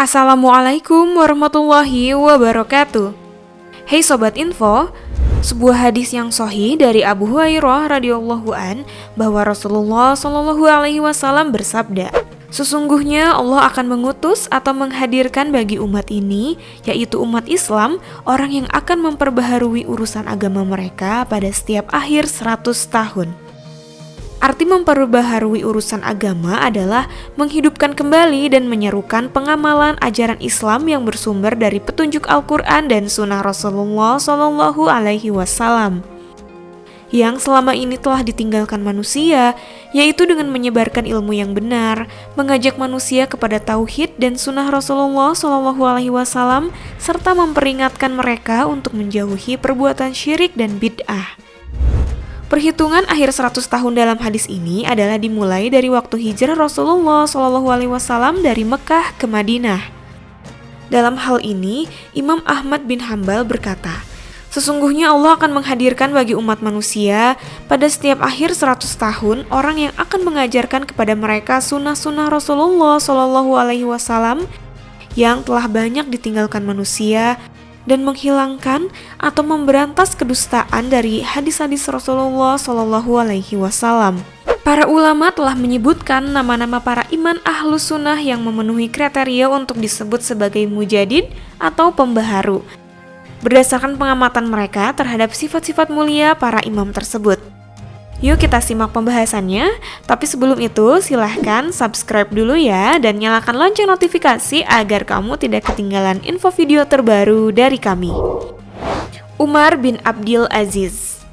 Assalamualaikum warahmatullahi wabarakatuh. Hey Sobat Info, sebuah hadis yang sahih dari Abu Hurairah radhiyallahu an bahwa Rasulullah Shallallahu alaihi wasallam bersabda, sesungguhnya Allah akan mengutus atau menghadirkan bagi umat ini, yaitu umat Islam, orang yang akan memperbaharui urusan agama mereka pada setiap akhir 100 tahun. Arti memperbaharui urusan agama adalah menghidupkan kembali dan menyerukan pengamalan ajaran Islam yang bersumber dari petunjuk Al-Quran dan Sunnah Rasulullah Shallallahu Alaihi Wasallam, yang selama ini telah ditinggalkan manusia, yaitu dengan menyebarkan ilmu yang benar, mengajak manusia kepada tauhid dan Sunnah Rasulullah Shallallahu Alaihi Wasallam, serta memperingatkan mereka untuk menjauhi perbuatan syirik dan bid'ah. Perhitungan akhir 100 tahun dalam hadis ini adalah dimulai dari waktu hijrah Rasulullah SAW dari Mekah ke Madinah. Dalam hal ini, Imam Ahmad bin Hambal berkata, sesungguhnya Allah akan menghadirkan bagi umat manusia pada setiap akhir 100 tahun orang yang akan mengajarkan kepada mereka sunnah-sunnah Rasulullah SAW yang telah banyak ditinggalkan manusia, dan menghilangkan atau memberantas kedustaan dari hadis-hadis Rasulullah Shallallahu Alaihi Wasallam. Para ulama telah menyebutkan nama-nama para imam ahlus sunnah yang memenuhi kriteria untuk disebut sebagai mujadid atau pembaharu, berdasarkan pengamatan mereka terhadap sifat-sifat mulia para imam tersebut. Yuk kita simak pembahasannya, tapi sebelum itu silahkan subscribe dulu ya dan nyalakan lonceng notifikasi agar kamu tidak ketinggalan info video terbaru dari kami. Umar bin Abdul Aziz.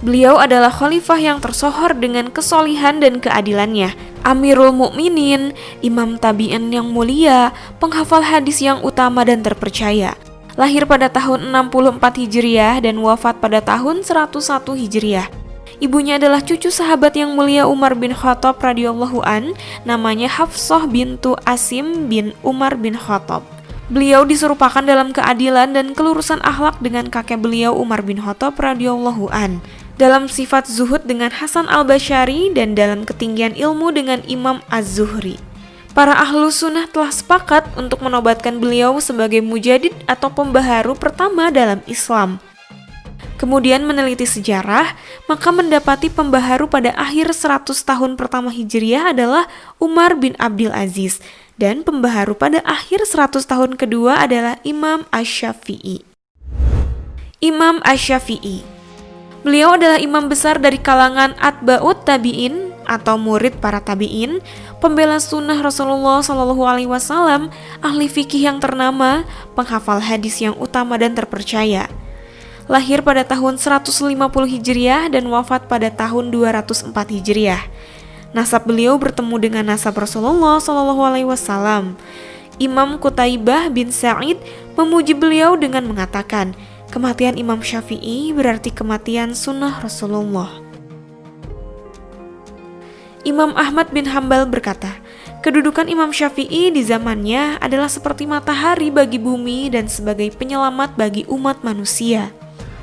Beliau adalah khalifah yang tersohor dengan kesolihan dan keadilannya, Amirul Mukminin, Imam Tabi'in yang mulia, penghafal hadis yang utama dan terpercaya. Lahir pada tahun 64 Hijriah dan wafat pada tahun 101 Hijriah. Ibunya adalah cucu sahabat yang mulia Umar bin Khattab radhiyallahu an, namanya Hafsah bintu Asim bin Umar bin Khattab. Beliau diserupakan dalam keadilan dan kelurusan akhlak dengan kakek beliau Umar bin Khattab radhiyallahu an, dalam sifat zuhud dengan Hasan al-Basyari dan dalam ketinggian ilmu dengan Imam Az-Zuhri. Para ahlu sunnah telah sepakat untuk menobatkan beliau sebagai mujadid atau pembaharu pertama dalam Islam. Kemudian meneliti sejarah, maka mendapati pembaharu pada akhir 100 tahun pertama Hijriah adalah Umar bin Abdul Aziz, dan pembaharu pada akhir 100 tahun kedua adalah Imam Asy-Syafi'i. Imam Asy-Syafi'i. Beliau adalah imam besar dari kalangan atba'ut tabi'in atau murid para tabi'in, pembela sunnah Rasulullah SAW, ahli fikih yang ternama, penghafal hadis yang utama dan terpercaya. Lahir pada tahun 150 Hijriah dan wafat pada tahun 204 Hijriah. Nasab beliau bertemu dengan nasab Rasulullah SAW. Imam Qutaibah bin Sa'id memuji beliau dengan mengatakan, kematian Imam Syafi'i berarti kematian sunnah Rasulullah. Imam Ahmad bin Hambal berkata, kedudukan Imam Syafi'i di zamannya adalah seperti matahari bagi bumi dan sebagai penyelamat bagi umat manusia.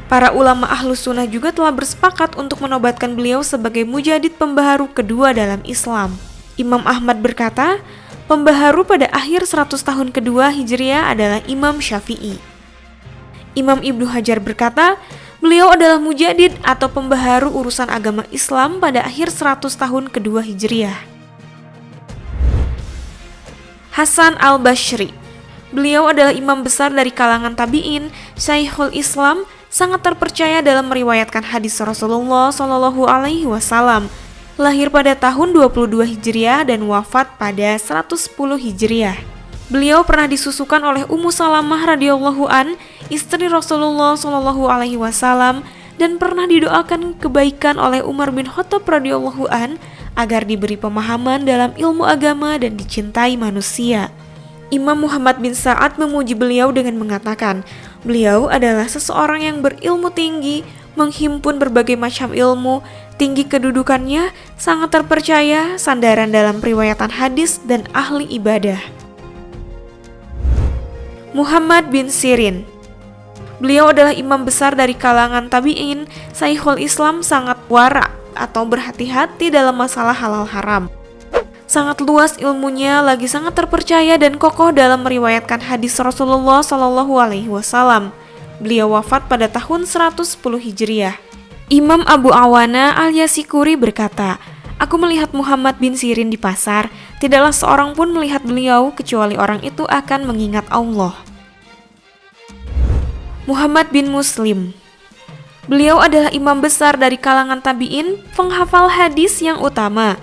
Para ulama ahlus sunnah juga telah bersepakat untuk menobatkan beliau sebagai mujadid pembaharu kedua dalam Islam. Imam Ahmad berkata, pembaharu pada akhir 100 tahun kedua Hijriah adalah Imam Syafi'i. Imam Ibnu Hajar berkata, beliau adalah mujadid atau pembaharu urusan agama Islam pada akhir 100 tahun kedua Hijriah. Hasan al-Basyri. Beliau adalah imam besar dari kalangan tabi'in, Syekhul Islam, sangat terpercaya dalam meriwayatkan hadis Rasulullah Shallallahu Alaihi Wasallam. Lahir pada tahun 22 Hijriah dan wafat pada 110 Hijriah. Beliau pernah disusukan oleh Ummu Salamah radhiyallahu an, istri Rasulullah Shallallahu Alaihi Wasallam, dan pernah didoakan kebaikan oleh Umar bin Khattab radhiyallahu an agar diberi pemahaman dalam ilmu agama dan dicintai manusia. Imam Muhammad bin Sa'ad memuji beliau dengan mengatakan, beliau adalah seseorang yang berilmu tinggi, menghimpun berbagai macam ilmu, tinggi kedudukannya, sangat terpercaya, sandaran dalam periwayatan hadis, dan ahli ibadah. Muhammad bin Sirin. Beliau adalah imam besar dari kalangan tabi'in, Syekhul Islam, sangat wara atau berhati-hati dalam masalah halal haram. Sangat luas ilmunya, lagi sangat terpercaya dan kokoh dalam meriwayatkan hadis Rasulullah Shallallahu Alaihi Wasallam. Beliau wafat pada tahun 110 Hijriah. Imam Abu Awana al-Yasikuri berkata, "Aku melihat Muhammad bin Sirin di pasar, tidaklah seorang pun melihat beliau kecuali orang itu akan mengingat Allah." Muhammad bin Muslim. Beliau adalah imam besar dari kalangan tabi'in, penghafal hadis yang utama,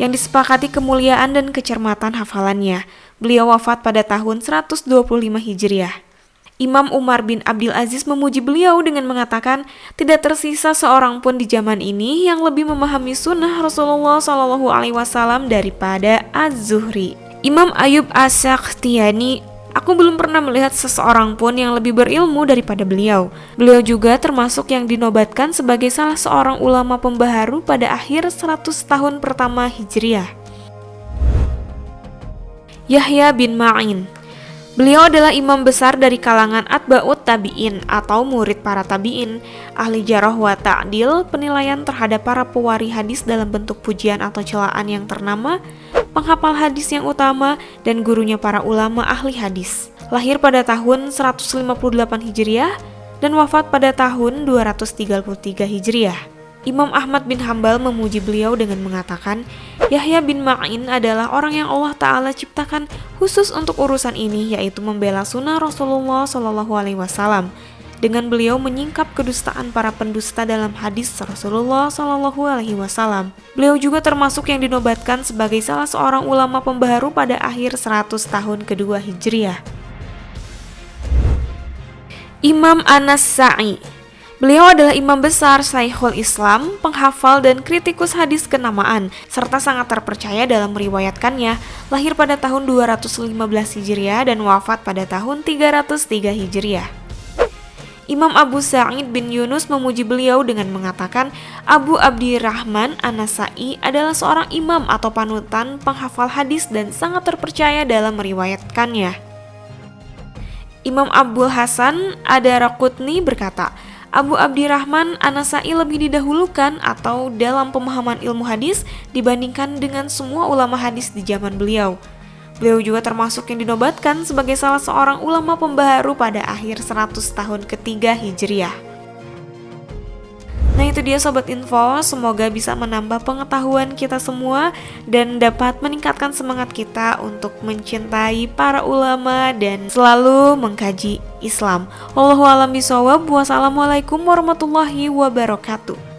yang disepakati kemuliaan dan kecermatan hafalannya. Beliau wafat pada tahun 125 Hijriah. Imam Umar bin Abdul Aziz memuji beliau dengan mengatakan, tidak tersisa seorang pun di zaman ini yang lebih memahami sunnah Rasulullah Shallallahu Alaihi Wasallam daripada Az-Zuhri. Imam Ayub As-Sakhtiyani, aku belum pernah melihat seseorang pun yang lebih berilmu daripada beliau. Beliau juga termasuk yang dinobatkan sebagai salah seorang ulama pembaharu pada akhir 100 tahun pertama Hijriah. Yahya bin Ma'in. Beliau adalah imam besar dari kalangan atba'ut tabi'in atau murid para tabi'in, ahli jarah wa ta'dil, penilaian terhadap para pewari hadis dalam bentuk pujian atau celaan yang ternama, penghafal hadis yang utama, dan gurunya para ulama ahli hadis. Lahir pada tahun 158 Hijriah dan wafat pada tahun 233 Hijriah. Imam Ahmad bin Hambal memuji beliau dengan mengatakan, Yahya bin Ma'in adalah orang yang Allah Ta'ala ciptakan khusus untuk urusan ini, yaitu membela sunnah Rasulullah SAW. Dengan beliau menyingkap kedustaan para pendusta dalam hadis Rasulullah SAW. Beliau juga termasuk yang dinobatkan sebagai salah seorang ulama pembaharu pada akhir 100 tahun kedua Hijriah. Imam An-Nasa'i. Beliau adalah imam besar Syekhul Islam, penghafal dan kritikus hadis kenamaan, serta sangat terpercaya dalam meriwayatkannya. Lahir pada tahun 215 Hijriah dan wafat pada tahun 303 Hijriah. Imam Abu Sa'id bin Yunus memuji beliau dengan mengatakan, Abu Abdirrahman An-Nasa'i adalah seorang imam atau panutan penghafal hadis dan sangat terpercaya dalam meriwayatkannya. Imam Abu Hasan Ad-Daraqutni berkata, Abu Abdirrahman An-Nasa'i lebih didahulukan atau dalam pemahaman ilmu hadis dibandingkan dengan semua ulama hadis di zaman beliau. Beliau juga termasuk yang dinobatkan sebagai salah seorang ulama pembaharu pada akhir 100 tahun ketiga Hijriah. Nah itu dia Sobat Info, semoga bisa menambah pengetahuan kita semua dan dapat meningkatkan semangat kita untuk mencintai para ulama dan selalu mengkaji Islam. Wallahu a'lam bishawab. Wassalamualaikum warahmatullahi wabarakatuh.